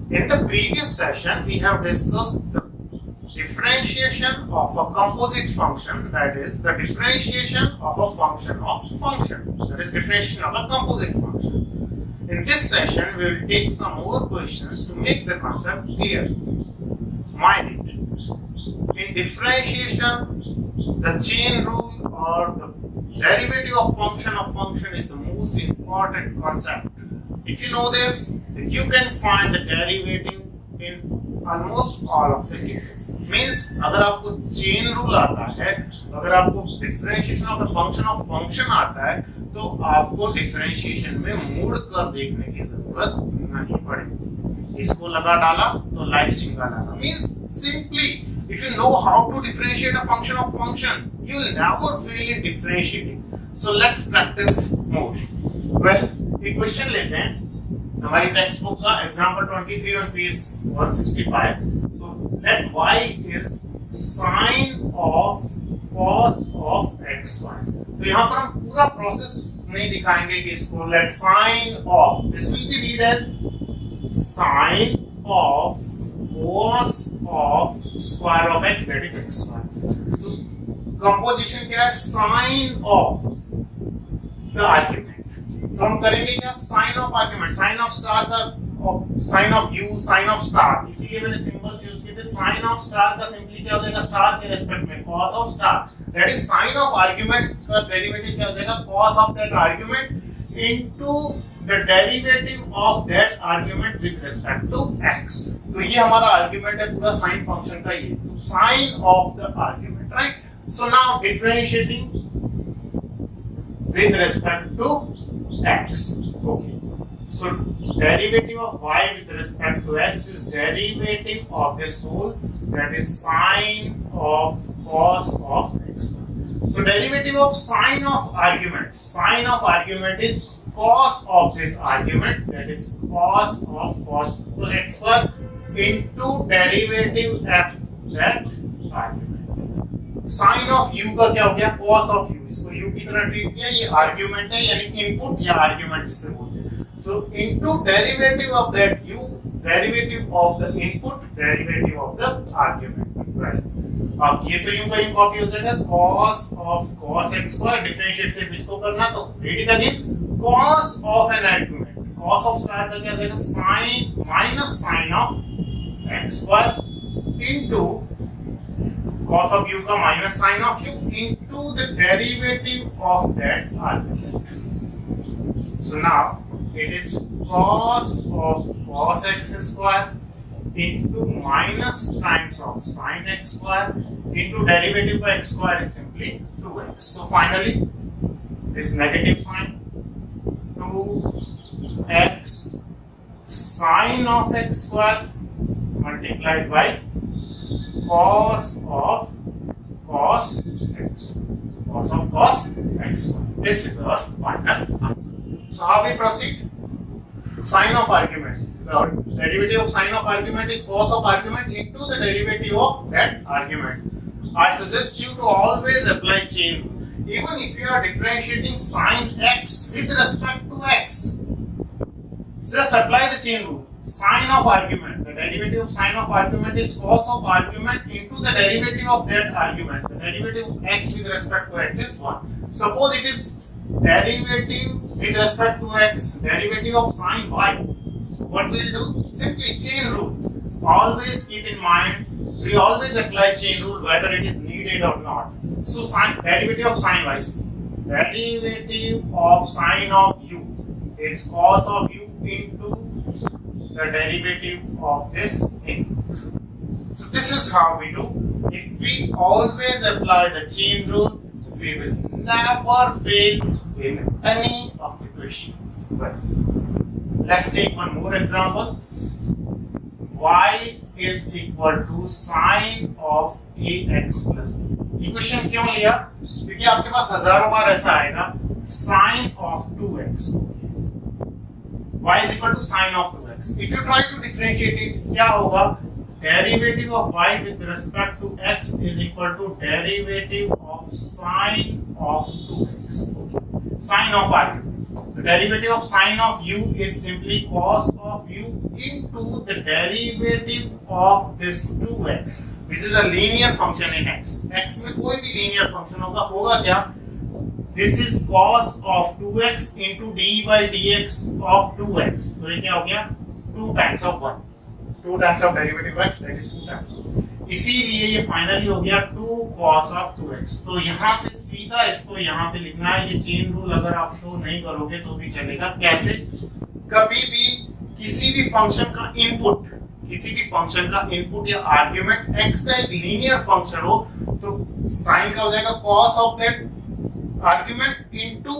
In the previous session, we have discussed the differentiation of a composite function, that is the differentiation of a function of function, that is differentiation of a composite function. In this session, we will take some more questions to make the concept clear. Mind it, in differentiation, the chain rule or the derivative of function is the most important concept. If you know this, you can find the derivative in almost all of the cases. Means अगर आपको chain rule आता है, अगर आपको differentiation of a function आता है, तो आपको differentiation में मोड़ कर देखने की जरूरत नहीं पड़ेगी. इसको लगा डाला तो life चिंगा डाला. Means simply, if you know how to differentiate a function, you will never fail in differentiating. So let's practice more. Well, एक क्वेश्चन लेते हैं हमारी टेक्स्ट बुक का example 23 on page 165. So let y is sin of cos of xy. तो यहाँ पर हम पूरा प्रोसेस नहीं दिखाएंगे कि इसको let sin of, this will be read as sin of cos of square of x, that is xy. So composition क्या है? Sin of the argument. तो हम करेंगे क्या? Sine of argument, sine of star का, sine of u, sine of star, इसीलिए मैंने symbols use किए थे. साइन ऑफ स्टार का सिंपली क्या हो जाएगा? स्टार के रेस्पेक्ट में cos of star, that is sine of argument का डेरिवेटिव क्या हो जाएगा? Cos of that argument into the derivative of that argument with respect to x. तो ये हमारा आर्गुमेंट है पूरा साइन फंक्शन का, ये sine of the argument, right? So now differentiating with respect to x. Okay, so derivative of y with respect to x is derivative of this whole, that is sine of cos of x. So derivative of sine of argument is cos of this argument, that is cos of cos x into derivative of that argument. Sine of u का क्या हो गया? Cos of u. इसको u की तरह treat किया, ये argument है यानी इनपुट या आर्ग्यूमेंट जिससे बोलते हैं. So into derivative of that u, derivative of the input, derivative of the argument. Well, अब ये तो यूं का यूं कॉपी हो जाएगा. Cos of cos X square, differentiate से इसको करना तो read it again. Cos of an argument, cos of square का क्या देगा? Sine minus sine of X square into cos of u का minus sin of u into the derivative of that argument. So now it is cos of cos x square into minus times of sin x square into derivative of x square is simply 2x. So finally this negative sign 2x sin of x square multiplied by cos of cos x, cos of cos x. This is our final answer. So how we proceed? Sign of argument. The derivative of sign of argument is cos of argument into the derivative of that argument. I suggest you to always apply chain rule. Even if you are differentiating sin x with respect to x, just apply the chain rule. Sign of argument, the derivative of sign of argument is cos of argument into the derivative of that argument. The derivative of x with respect to x is 1. Suppose it is derivative with respect to x, derivative of sin y. So what we will do? Simply chain rule. Always keep in mind, we always apply chain rule whether it is needed or not. So sin, derivative of sin y, derivative of sin of u is cos of u into the derivative of this input. So this is how we do. If we always apply the chain rule, we will never fail in any of the questions. But let's take one more example. Y is equal to sine of ax plus b. ये question क्यों लिया? क्योंकि आपके पास हजारों बार ऐसा आएगा sine of 2x. Y is equal to sine of 2x. If you try to differentiate it, क्या होगा? Derivative of y with respect to x is equal to derivative of sine of 2x. Sine of argument. The derivative of sine of u is simply cos of u into the derivative of this 2x, which is a linear function in x. x में कोई भी linear function होगा क्या? This is cos of 2x into d by dx of 2x. तो ये क्या हो गया? 2 times of 1. 2 times of derivative of x, that is 2 times. इसीलिए ये फाइनली हो गया 2 cos of 2x. तो यहाँ से सीधा इसको यहाँ पे लिखना है. ये चेन रूल अगर आप शो नहीं करोगे तो भी चलेगा. कैसे? कभी भी किसी भी फंक्शन का इनपुट या आर्ग्यूमेंट x का एक लीनियर फंक्शन हो तो साइन का हो जाएगा cos of that argument into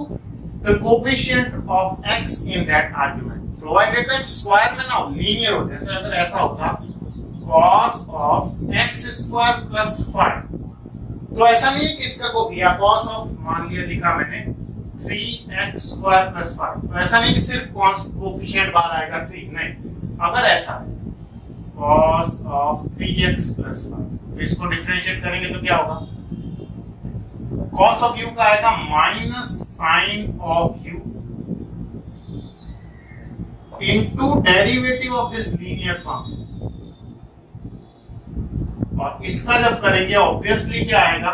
the coefficient of x in that argument, provided that square में ना लीनियर हो. जैसे अगर ऐसा होता cos of x square plus 5, तो ऐसा नहीं है कि इसका को या cos of मान लिया लिखा मैंने 3x square plus 5, तो ऐसा नहीं कि सिर्फ कोफिशिएंट बाहर आएगा 3, नहीं. अगर ऐसा है cos of 3x plus 5, तो इसको डिफरेंशिएट करेंगे तो क्या होगा? cos of u का आएगा minus sin of u into derivative of this linear function. और इसका जब करेंगे ऑब्वियसली क्या आएगा?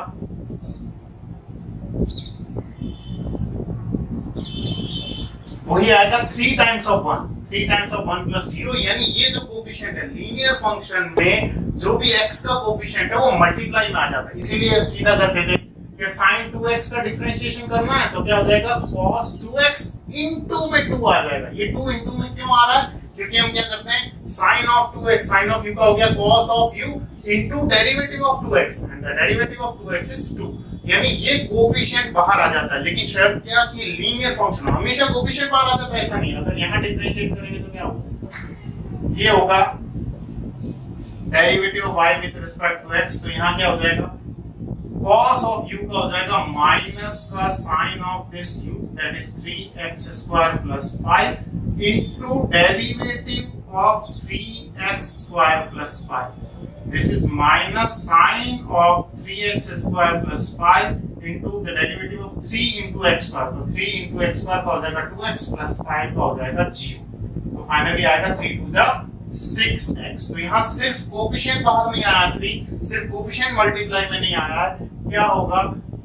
वही आएगा 3 times of 1. 3 times of 1 plus 0, यानी ये जो कोफिशिएंट है लीनियर फंक्शन में जो भी x का कोफिशिएंट है वो मल्टीप्लाई में आ जाता है. इसीलिए सीधा कर देते कि sin 2x का डिफरेंशिएशन करना है तो क्या हो जाएगा? cos 2x into में 2 आ जाएगा. ये 2 into में क्यों आ रहा है? क्योंकि हम क्या करते हैं sin of 2x, sin of u का हो गया cos of u into derivative of 2x, and the derivative of 2x is 2. यानी ये कोफिशिएंट बाहर आ जाता है. लेकिन शर्त क्या कि लीनियर फंक्शन हमेशा कोफिशिएंट बाहर आ जाता है, ऐसा नहीं. अगर यहाँ डिफरेंशिएट करेंगे तो क्या होगा? ये होगा derivative of y with respect to x. तो यहाँ क्या हो जाएगा? cos of u का हो जाएगा माइनस का sin of this u, that is 3x square plus 5 into derivative of 3x square plus 5. This is minus sin of 3x square plus 5 into the derivative of 3 into x square. तो 3 into x square का हो जाएगा 2x plus 5 का हो जाएगा 0. तो finally आएगा 3 to the 6x. तो यहाँ सिर्फ कोफिशिएंट बाहर नहीं आया 3, सिर्फ कोफिशिएंट मल्टीप्लाई में नहीं आया. क्या होगा?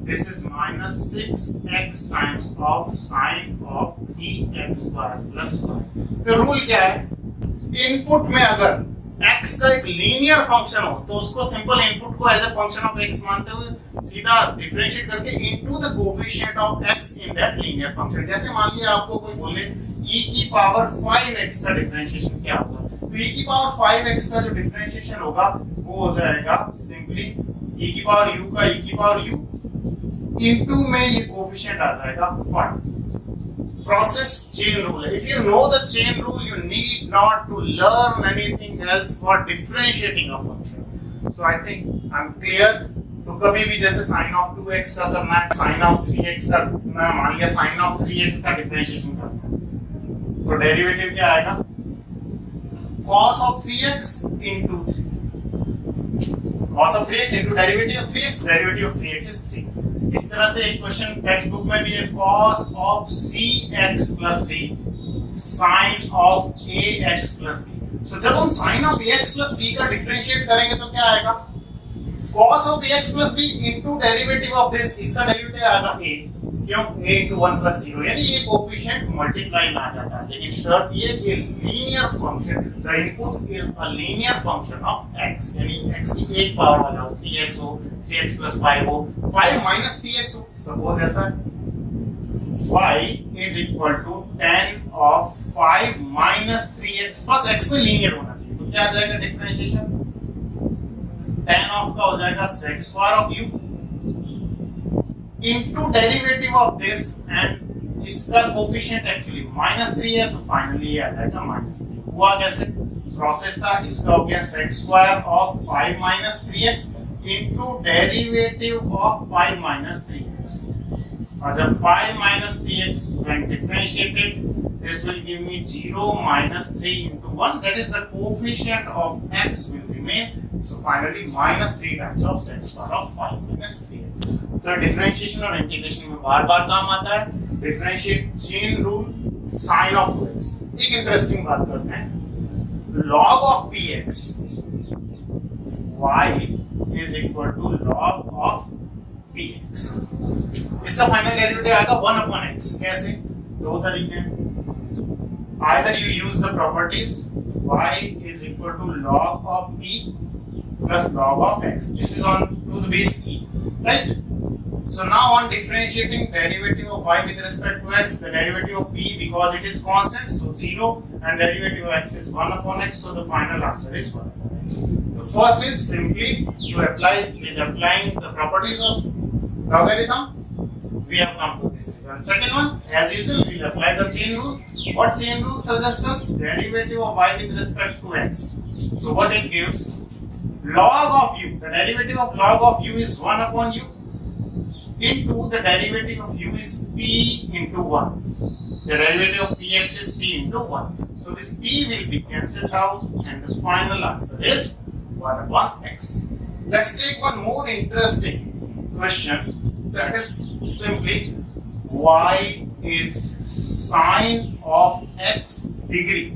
This is minus 6x times of sin of 3x square plus 5. तो रूल क्या है? इनपुट में अगर x का एक लीनियर फंक्शन हो तो उसको सिंपल इनपुट को as a function of x मानते हुए सीधा डिफरेंशिएट करके into the coefficient of x in that linear function. जैसे मान लिया आपको कोई बोले e की पावर 5x का डिफरेंशिएशन क्या होगा, तो e की पावर 5x का जो डिफरेंशिएशन होगा वो हो जाएगा सिंपली e की पावर u का e की पावर u इनटू में ये कोफिशिएंट आ जाएगा 5. Process chain rule. If you know the chain rule, you need not to learn anything else for differentiating a function. So I think I'm clear. तो कभी भी जैसे sin of 2x का करना है, sin of 3x का मान लिया sin of 3x का डिफरेंशिएशन करना है, तो डेरिवेटिव क्या आएगा? cos of 3x into 3. cos of 3x into derivative of 3x. Derivative of 3x is 3. इस तरह से एक क्वेश्चन टेक्स्ट बुक में भी है cos of cx plus b sin of ax plus b. तो जब हम sin of ax plus b का डिफरेंशिएट करेंगे तो क्या आएगा? cos of ax plus b into derivative of this, इसका डेरिवेटिव आएगा a. क्यों? a into 1 plus 0, यानी ये कोफिशिएंट मल्टीप्लाई में आ जाता है. लेकिन शर्त ये कि linear function, the input is a linear function of x, यानी x की एक पावर वाला हो, 3x हो, 3x plus 5 हो, 5 minus 3x हो. सपोज ऐसा y is equal to tan of 5 minus 3x plus x में लीनियर होना चाहिए. तो क्या आ जाएगा डिफरेंशिएशन? tan of का हो जाएगा sec square of u into derivative of this, and इसका कोफिशिएंट एक्चुअली -3 है तो फाइनली आ जाएगा -3. हुआ कैसे? प्रोसेस था, इसका हो गया sec square of 5 minus 3x into derivative of 5 minus 3x. और जब 5 minus 3x when differentiated, this will give me 0 minus 3 into 1, that is the coefficient of x will remain. So finally minus 3 times of sec square of 5 minus 3x. तो differentiation और integration में बार बार काम आता है. Differentiate chain rule sine of 2x। एक interesting बात करते हैं, log of px y is equal to log of px। इसका फाइनल डेरिवेटिव आएगा 1 upon x। कैसे? दो तरीके हैं, either you use the properties y is equal to log of p plus log of x, this is on to the base e, right? So now on differentiating derivative of y with respect to x, the derivative of p, because it is constant, so 0, and derivative of x is 1 upon x, so the final answer is 1 upon x. The first is simply to apply, with applying the properties of logarithm, we have come to this result. Second one, as usual, we will apply the chain rule. What chain rule suggests us? Derivative of y with respect to x. So what it gives? Log of u, the derivative of log of u is 1 upon u, into the derivative of u is p into 1. The derivative of px is p into 1. So this p will be cancelled out and the final answer is 1 upon x. Let's take one more interesting question, that is simply y is sine of x degree.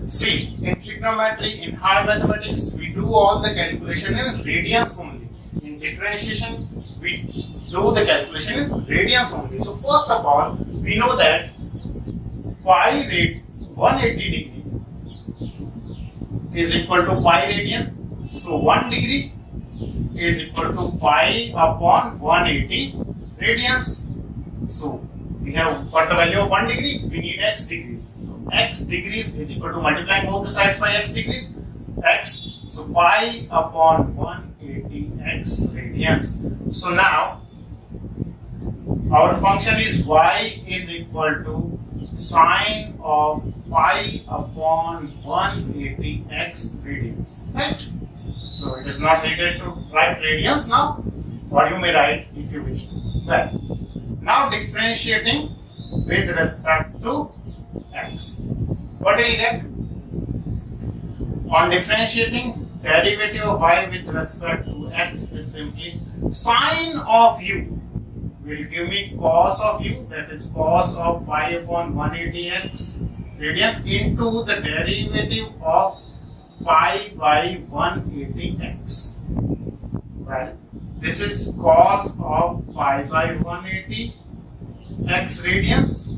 See, in trigonometry, in higher mathematics, we do all the calculation in radians only. In differentiation, we do the calculation in radians only. So first of all, we know that pi rate 180 degree is equal to pi radian. So 1 degree is equal to pi upon 180 radians. So we have got the value of 1 degree, we need x degrees. So x degrees is equal to multiplying both the sides by x degrees, x. So pi upon 180 x radians. So now our function is y is equal to sine of pi upon 180 x radians, right? So it is not needed to write radians now, or you may write if you wish to. Well, now differentiating with respect to x, what will you get? On differentiating, derivative of y with respect to x is simply sine of u will give me cos of u, that is cos of pi upon 180x radian, into the derivative of pi by 180x. Well, this is cos of pi by 180 x radians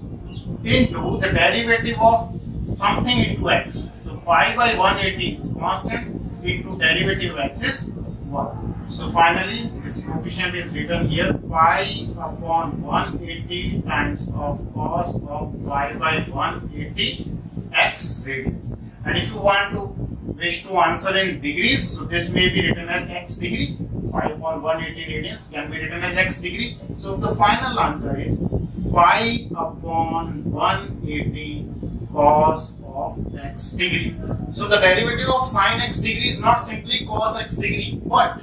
into the derivative of something into x. So pi by 180 is constant, into derivative of x is 1. So finally this coefficient is written here, pi upon 180 times of cos of pi by 180 x radians. And if you want to wish to answer in degrees, so this may be written as x degree, pi upon 180 radians can be written as x degree. So the final answer is pi upon 180 cos of x degree. So the derivative of sine x degree is not simply cos x degree, but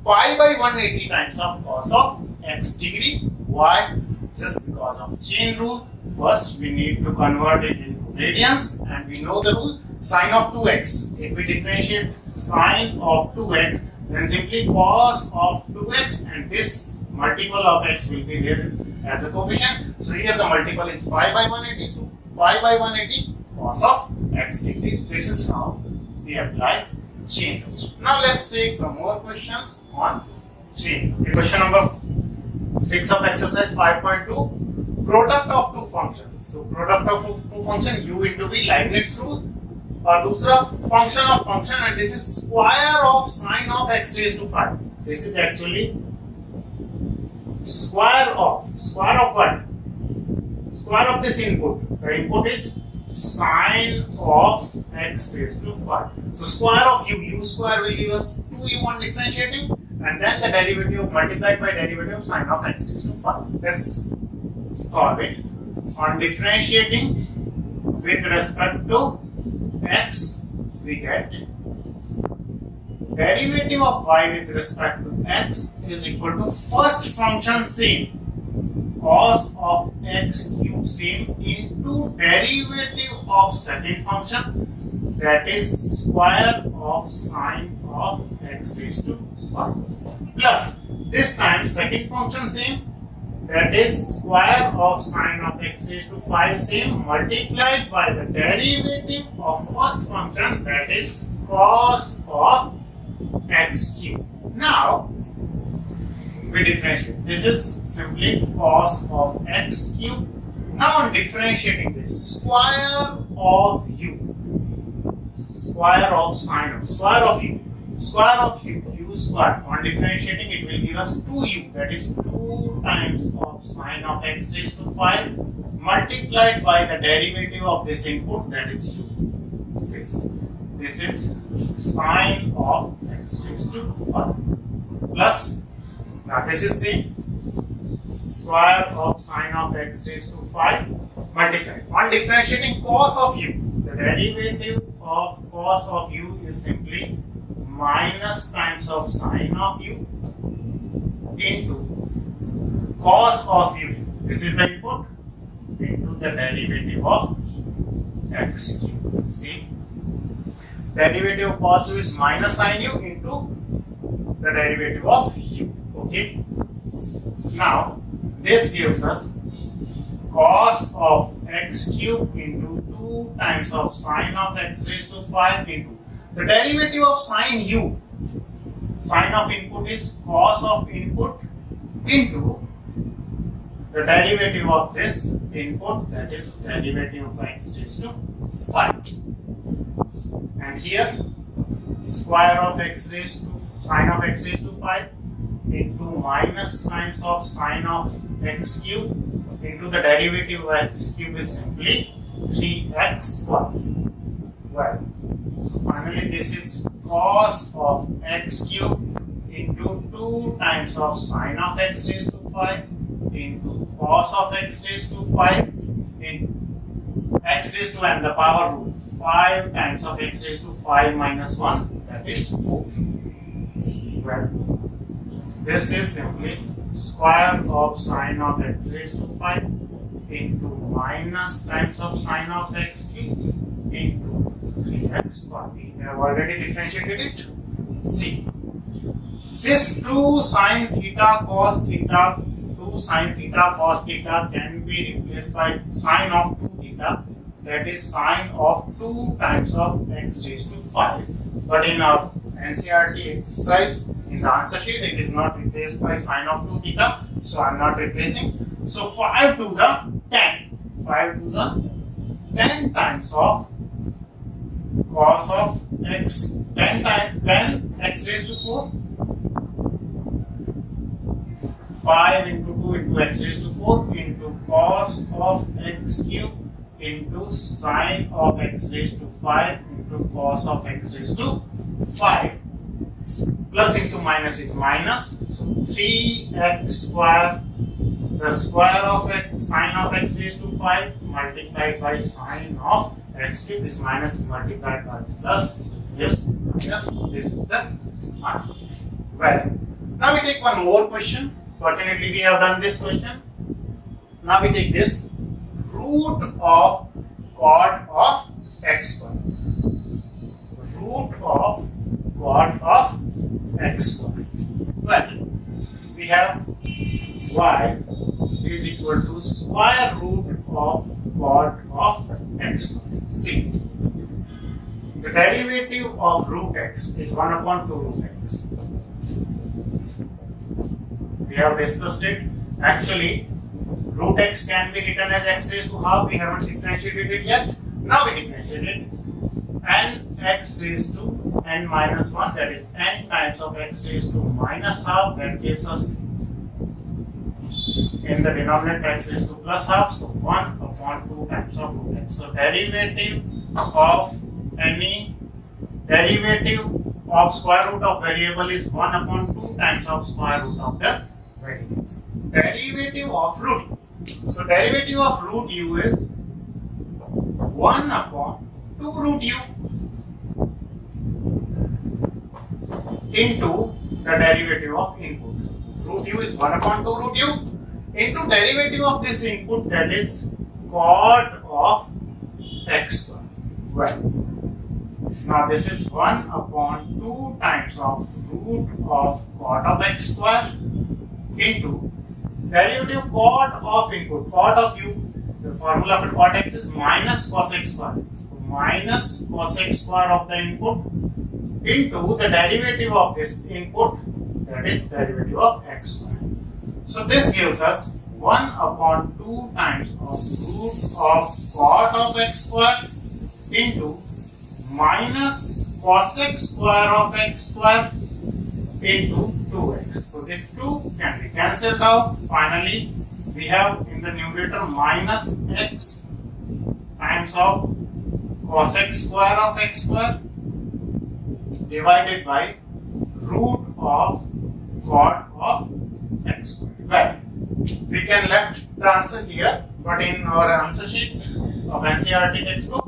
pi by 180 times of cos of x degree. Why? Just because of chain rule. First we need to convert it into radians, and we know the rule, sine of 2x. If we differentiate sine of 2x, then simply cos of 2x, and this multiple of x will be there as a coefficient. So here the multiple is pi by 180, so pi by 180 cos of x degree. This is how we apply chain rule. Now let's take some more questions on chain rule. Question number 6 of exercise 5.2, product of two functions. So product of two functions, u into v, Leibniz rule. और दूसरा function of function, and this is square of sine of x raised to 5. This is actually square of what? Square of this input. The input is sine of x raised to 5. So square of u square will give us 2u on differentiating, and then the derivative multiplied by derivative of sine of x raised to 5. Let's solve it. On differentiating with respect to x, we get derivative of y with respect to x is equal to first function same, cos of x cube same, into derivative of second function, that is square of sine of x raised to 5, plus this time second function same, that is square of sine of x raised to 5 same multiplied by the derivative of first function, that is cos of x cube. Now we differentiate. This is simply cos of x cube. Now on differentiating this, square of u, square of sine of, square of u, square of u, u square. On differentiating, it will give us 2u, that is 2 times of sine of x raised to 5 multiplied by the derivative of this input, that is u. This is sine of x raised to 5 plus, now this is same, square of sine of x raised to 5 multiplied. On differentiating cos of u, the derivative of cos of u is simply minus times of sine of u into cos of u. This is the input into the derivative of x cube. See, derivative of cos u is minus sine u into the derivative of u. Okay. Now this gives us cos of x cube into 2 times of sine of x raised to 5 into the derivative of sine u. Sine of input is cos of input into the derivative of this input, that is derivative of x raised to 5. And here square of x raised to sine of x raised to 5 into minus times of sine of x cube into the derivative of x cube is simply 3x1. Well, so finally this is cos of x cube into 2 times of sine of x raised to 5 into cos of x raised to 5 in x raised to n, the power rule, 5 times of x raised to 5 minus 1, that is 4. Well, this is simply square of sine of x raised to 5 into minus times of sine of x cube into 3x1. We have already differentiated it. See, this 2 sine theta cos theta, 2 sine theta cos theta can be replaced by sine of 2 theta, that is sine of 2 times of x raised to 5. But in our NCERT exercise, in the answer sheet, it is not replaced by sine of 2 theta, so I am not replacing. So 5 to the 10, 5 to the 10 times of cos of x, 10 times 10 x raised to 4, 5 into 2 into x raised to 4 into cos of x cube into sine of x raised to 5 into cos of x raised to 5. Plus into minus is minus, so 3x square, the square of x, sine of x raised to 5 multiplied by sine of x cube. This minus is multiplied by plus, yes, minus. This is the answer. Well, now we take one more question. Fortunately, we have done this question. Now we take this root of cot of x square. Root of cot of x square. Well, we have y is equal to square root of cot of x square. See, the derivative of root x is 1 upon 2 root x. We have discussed it. Actually, root x can be written as x raised to half. We haven't differentiated it yet. Now we differentiate it. N x raised to n minus 1, that is n times of x raised to minus half, that gives us in the denominator x raised to plus half, so 1 upon 2 times of root x. So derivative of any derivative of square root of variable is 1 upon 2 times of square root of the variable. Derivative of root u. So derivative of root u is 1 upon 2 root u into the derivative of input. Root u is 1 upon 2 root u into derivative of this input, that is cot of x square. Well, now this is 1 upon 2 times of root of cot of x square into derivative cot of input, cot of u, the formula for cot x is minus cos x square. So minus cos x square of the input into the derivative of this input, that is derivative of x square. So this gives us 1 upon 2 times of root of cot of x square into minus cos x square of x square into 2x. So this 2 can be cancelled out. Finally, we have in the numerator minus x times of cos x square of x square divided by root of cot of x square. Well, we can left the answer here, but in our answer sheet of NCERT textbook,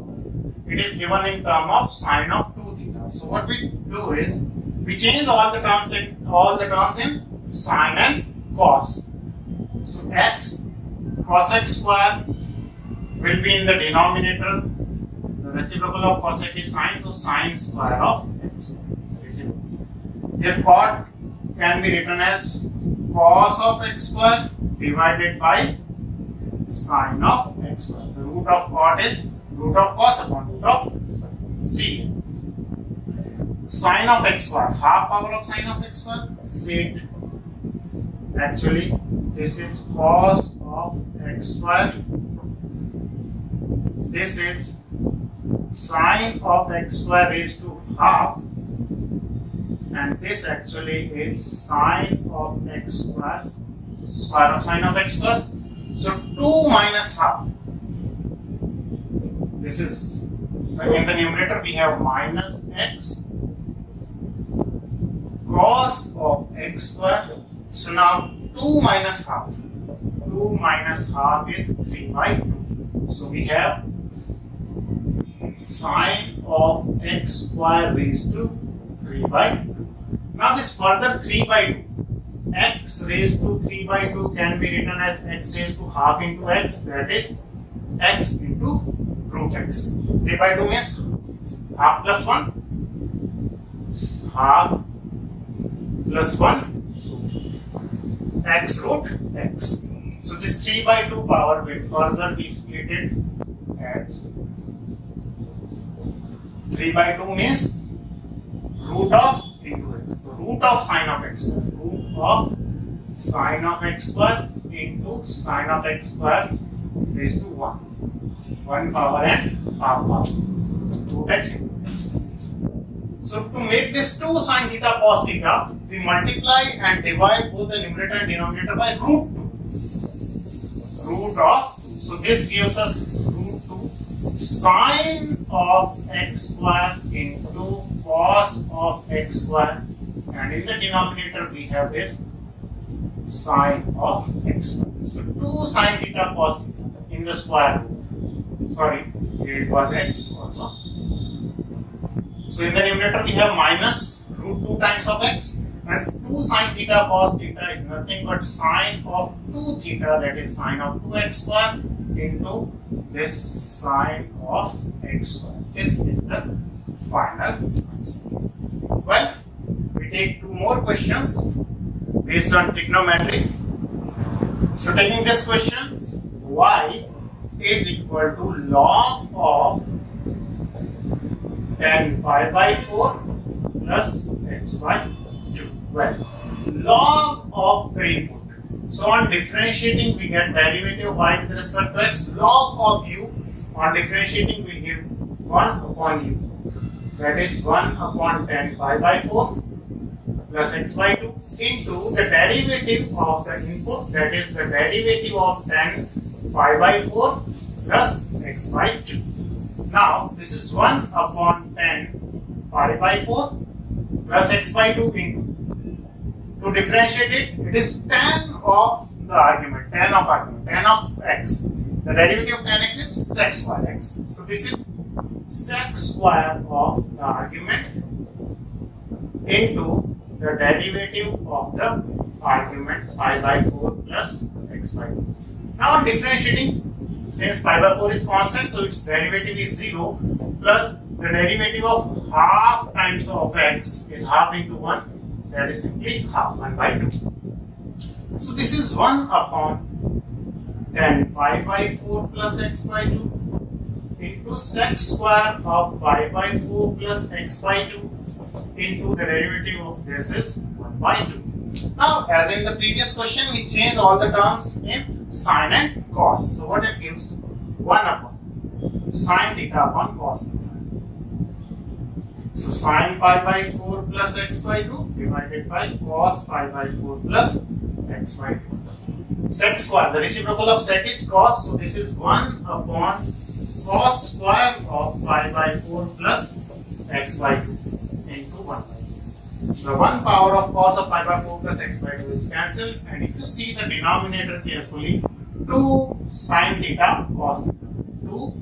it is given in term of sine of 2 theta. So what we do is we change all the terms in sine and cos. So x cos x square will be in the denominator. The reciprocal of cos x is sine, so sine square of x square. Here cot can be written as cos of x square divided by sine of x square. The root of cot is root of cos upon root of c. Sine of x square, half power of sine of x square. See it. Actually, this is cos of x square. This is sine of x square raised to half, and this actually is sine of x square, square of sine of x square. So 2 minus half. This is in the numerator we have minus x cos of x square. So now 2 minus half. 2 minus half is 3 by 2. So we have sine of x square raised to 3 by 2. Now this further 3 by 2. X raised to 3 by 2 can be written as x raised to half into x, that is x into root x. 3 by 2 means half plus 1, half plus 1, so x root x. So this 3 by 2 power will further be split as 3 by 2 means root of into x. So root of sine of x square. Root of sine of x square into sine of x square raised to 1. 1 power and half power. Root x into x. So to make this 2 sine theta cos theta, we multiply and divide both the numerator and denominator by root 2. Root of 2. So this gives us root 2 sine of x square into cos of x square, and in the denominator we have this sine of x square. So 2 sine theta cos theta in the square root. Sorry, it was x also. So in the numerator we have minus root 2 times of x, and 2 sine theta cos theta is nothing but sine of 2 theta, that is sine of 2x square into this sine of x square. This is the final answer. Well, we take 2 more questions based on trigonometry. So taking this question, y is equal to log of tan pi by 4 plus x by 2. Well, log of the input. So on differentiating we get derivative of y with respect to x. Log of u on differentiating we give 1 upon u. That is 1 upon tan pi by 4 plus x by 2 into the derivative of the input, that is the derivative of tan pi by 4 plus x by 2. Now this is 1 upon tan pi by 4 plus x by 2 into, to differentiate it, it is tan of the argument, tan of x. The derivative of tan x is sec square x. So this is sec square of the argument into the derivative of the argument pi by 4 plus x by 2. Now on differentiating, since pi by 4 is constant, so its derivative is 0 plus the derivative of half times of x is half into 1, that is simply half, 1 by 2. So this is 1 upon tan pi by 4 plus x by 2 into sec square of pi by 4 plus x by 2 into the derivative of this is 1 by 2. Now, as in the previous question, we change all the terms in sine and cos. So what it gives? 1 upon sine theta upon cos theta. So sine pi by 4 plus x by 2 divided by cos pi by 4 plus x by 2. Sec square, the reciprocal of sec is cos, so this is 1 upon cos square of pi by 4 plus x by 2 into 1 by 2. The 1 power of cos of pi by 4 plus x by 2 is cancelled, and if you see the denominator carefully, 2 sine theta cos theta. 2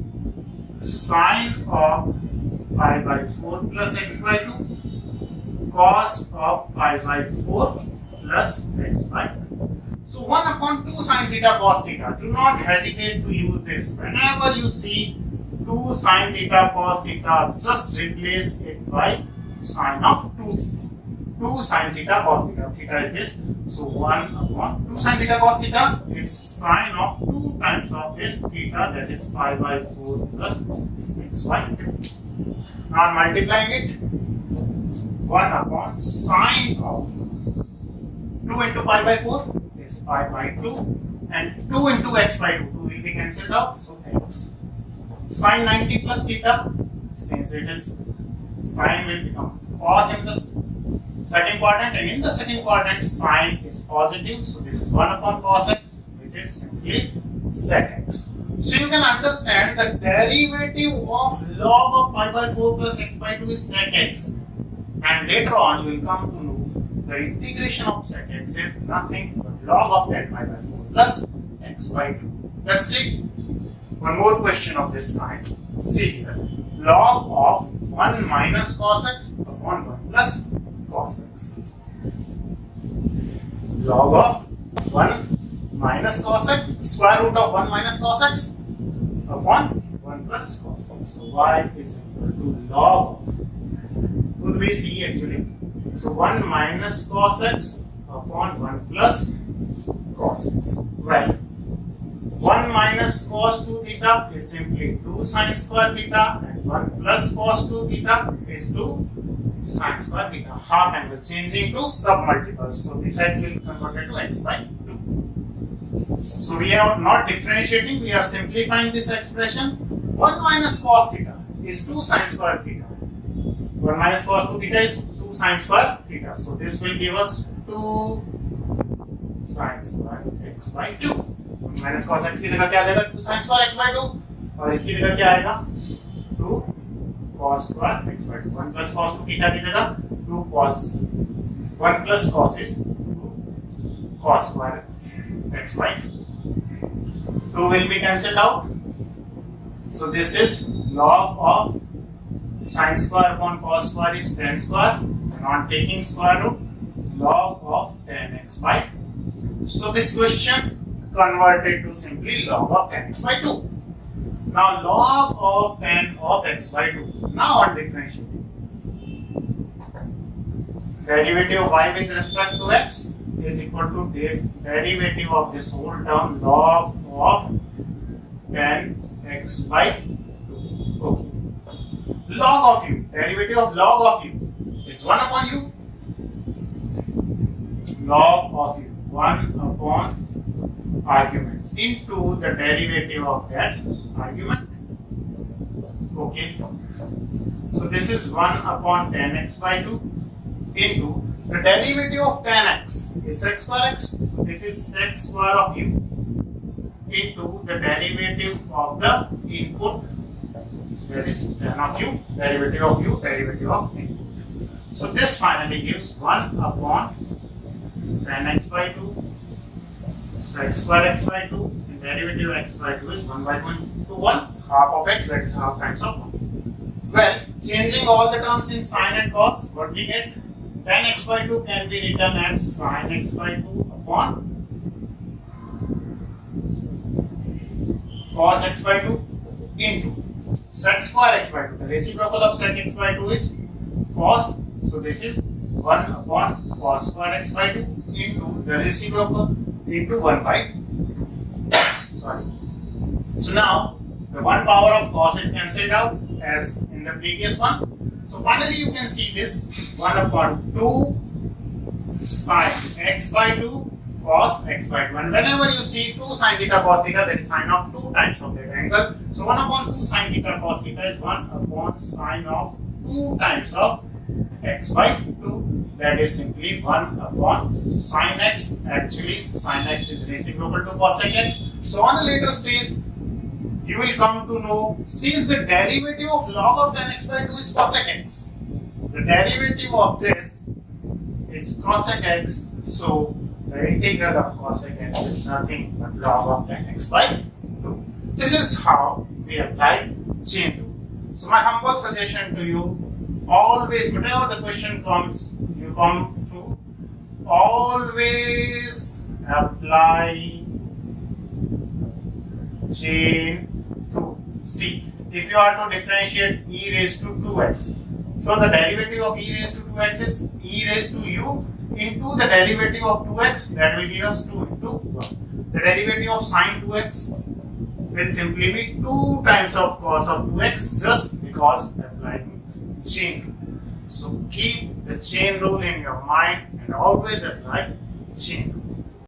sine of pi by 4 plus x by 2 cos of pi by 4 plus x by 2. So 1 upon 2 sine theta cos theta. Do not hesitate to use this. Whenever you see 2 sine theta cos theta, just replace it by sine of 2 theta. 2 sine theta cos theta. Theta is this. So 1 upon 2 sine theta cos theta is sine of 2 times of this theta, that is pi by 4 plus x by 2. Now multiplying it, 1 upon sine of 2 into pi by 4 is pi by 2, and 2 into x by 2, 2 will be cancelled out, so x. Sine 90 plus theta, since it is sine will become cos in the second quadrant, and in the second quadrant sine is positive, so this is 1 upon cos x, which is simply sec x. So you can understand the derivative of log of pi by 4 plus x by 2 is sec x, and later on you will come to know the integration of sec x is nothing but log of tan pi by 4 plus x by 2. Let's take one more question of this kind. See here, log of 1 minus cos x upon 1 plus cos x. Log of 1 minus cos x, square root of 1 minus cos x upon 1 plus cos x. So y is equal to log of, could we see actually? So 1 minus cos x upon 1 plus cos x. Well, 1 minus cos 2 theta is simply 2 sine square theta, and 1 plus cos 2 theta is 2 sine square theta. Half angle changing to submultiples. So this x will be converted to x by 2. So we are not differentiating, we are simplifying this expression. 1 minus cos theta is 2 sine square theta. 1 minus cos 2 theta is 2 sine square theta. So this will give us 2 sine square x by 2. 1 minus cos x की जगह क्या देगा? 2 sine square x by 2, और इसकी जगह क्या आएगा? 2 cos square x by 2. 1 plus cos 2 theta की जगह 2 cos, 1 plus cos is 2 cos square x by 2. 2 will be cancelled out. So this is log of sine square upon cos square is tan square, and on taking square root, log of tan x by 2. So this question converted to simply log of tan x by 2. Now log of tan of x by 2. Now on differentiating, derivative of y with respect to x is equal to derivative of this whole term log of tan x by 2. Okay. Log of u, derivative of log of u is 1 upon u. Log of u, 1 upon argument into the derivative of that argument. Okay. So this is 1 upon tan x by 2 into the derivative of tan x is sec square x. So this is sec square of u into the derivative of the input, that is tan of u, derivative of u, derivative of input. So this finally gives 1 upon tan x by 2 sec square x by 2, and derivative of x by 2 is 1 by 2 into 1, half of x, that is half times of 1. Well, changing all the terms in sine and cos, what we get? Tan x by 2 can be written as sine x by 2 upon cos x by 2 into sec square x by 2. The reciprocal of sec x by 2 is cos, so this is 1 upon cos square x by 2 into the reciprocal into 1 by 2. Sorry. So now the 1 power of cos is cancelled out as in the previous one. So finally you can see this 1 upon 2 sin x by 2 cos x by 2. And whenever you see 2 sin theta cos theta, that is sine of 2 times of that angle. So 1 upon 2 sin theta cos theta is 1 upon sine of 2 times of x by 2. That is simply 1 upon sine x. Actually sine x is reciprocal to cosec x. So on a later stage you will come to know, since the derivative of log of tan x by 2 is cosec x, the derivative of this is cosec x, so the integral of cosec x is nothing but log of tan x by 2. This is how we apply chain rule. So my humble suggestion to you, always, whenever the question comes, you come to always apply chain rule. See, if you are to differentiate e raised to 2x, so the derivative of e raised to 2x is e raised to u into the derivative of 2x, that will give us 2 into 1. The derivative of sine 2x will simply be 2 times of cos of 2x, just because applying chain rule. So keep the chain rule in your mind and always apply chain rule.